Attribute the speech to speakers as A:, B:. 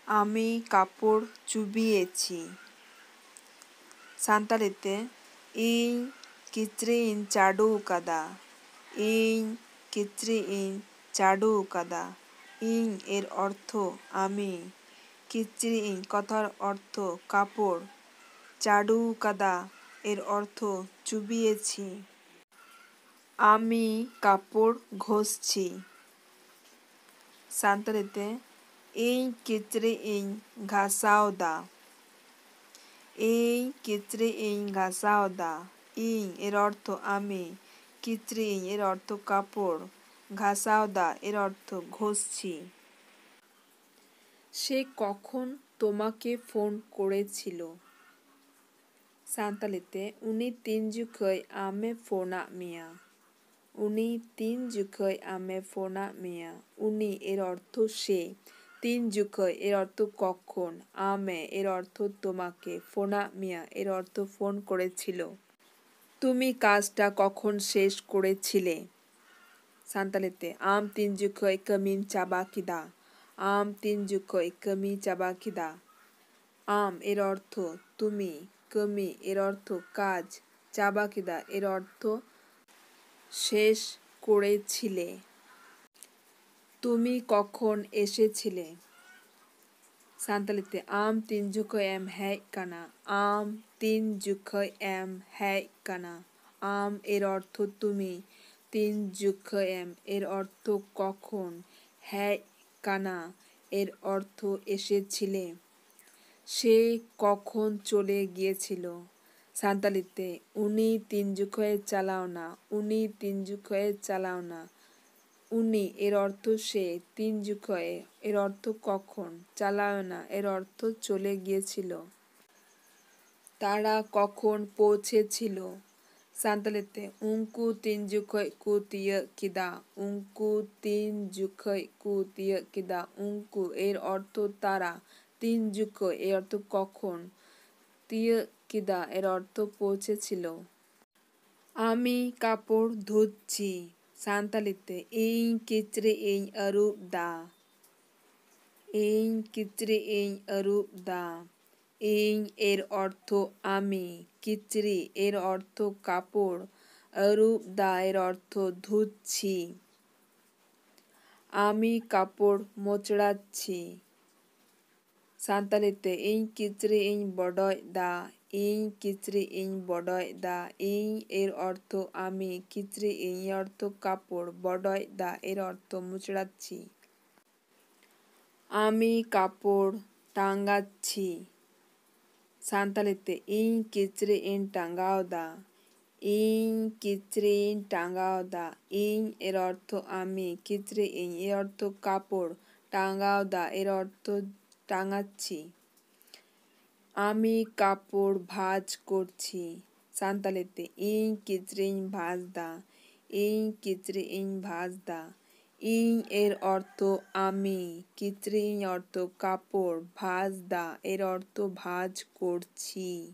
A: আমি কাপড় চুবিয়েছি। সান্তালিতে ইñ কিচরিñ চাডু কাদা। ইñ কিচরিñ চাডু কাদা। ইñ এর অর্থ আমি, কিচরিñ কথার অর্থ কাপড়, চাডু কাদা এর অর্থ চুবিয়েছি। আমি কাপড় ঘষছি। সান্তালিতে ইñ কিচরিñ ঘাসাও দা। ইñ কিচরিñ ঘাসাও দা। ইñ এর অর্থ আমি, কিচরিñ এর অর্থ কাপড়, ঘাসাও দা এর অর্থ ঘষছি। সে কখন তোমাকে ফোন করেছিল? সান্তালিতে উনি তিনজুখই আমে ফোনা মিয়া। উনি তিনজুখই আমে ফোনা মিয়া। উনি এর অর্থ সে, তিনজুখই এর অর্থ কখন, আমে এর অর্থ তোমাকে, ফোনা মিয়া এর অর্থ ফোন করেছিল। তুমি কাজটা কখন শেষ করেছিলে? সান্তালিতে আম তিনজুখই কামিন চাবা কিদা। আম তিনজুখই কামি চাবা কিদা। আম এর অর্থ তুমি, কামি এর অর্থ কাজ, চাবা কিদা এর অর্থ শেষ করেছিলে। তুমি কখন এসেছিলে? সান্তালিতে আম তিনজুখই এম হ্যায় কানা। আম তিনজুখই এম হ্যায় কানা। আম এর অর্থ তুমি, তিনজুখই এম এর অর্থ কখন, হ্যায় কানা এর অর্থ এসেছিলে। সে কখন চলে গিয়েছিল? সান্তালিতে উনি তিনজুখই চালাও না। উনি তিনজুখই চালাও না। উনি এর অর্থ সে, তিনজুখই এর অর্থ কখন, চালাও না এর অর্থ চলে গিয়েছিল। তারা কখন পৌঁছেছিল? সান্তালিতে উঙ্কু তিনজুখই কু তিয়া কিদা। উঙ্কু তিনজুখই কু তিয়া কিদা। উঙ্কু এর অর্থ তারা, তিনজুখই এর অর্থ কখন, তিয়া কিদা এর অর্থ পৌঁছেছিল। আমি কাপড় ধুচ্ছি। সান্তালিতে ইñ কিচরিñ আরুব দা। ইñ কিচরিñ আরুব দা। ইñ এর অর্থ আমি, কিচরি এর অর্থ কাপড়, আরুব দা এর অর্থ ধুচ্ছি। আমি কাপড় মোচড়াচ্ছি। সান্তালিতে ইñ কিচরিñ বডয় দা। ইñ কিচরিñ বডয় দা। ইñ এর অর্থ আমি, কিচরিñ এর অর্থ কাপড়, বডয় দা এর অর্থ মোচড়াচ্ছি। আমি কাপড় টাঙাচ্ছি। সান্তালিতে ইñ কিচরিñ টাঙ্গাও দা। ইñ কিচরিñ টাঙ্গাও দা। ইñ এর অর্থ আমি, কিচরিñ এর অর্থ কাপড়, টাঙ্গাও দা এর অর্থ টাঙাচ্ছি। আমি কাপড় ভাঁজ করছি। সান্তালিতে ইñ কিচরিñ ভাঁজ দা। ইñ কিচরিñ ভাঁজ দা। ইñ এর অর্থ আমি, কিচরিñ অর্থ কাপড়, ভাঁজ দা এর অর্থ ভাঁজ করছি।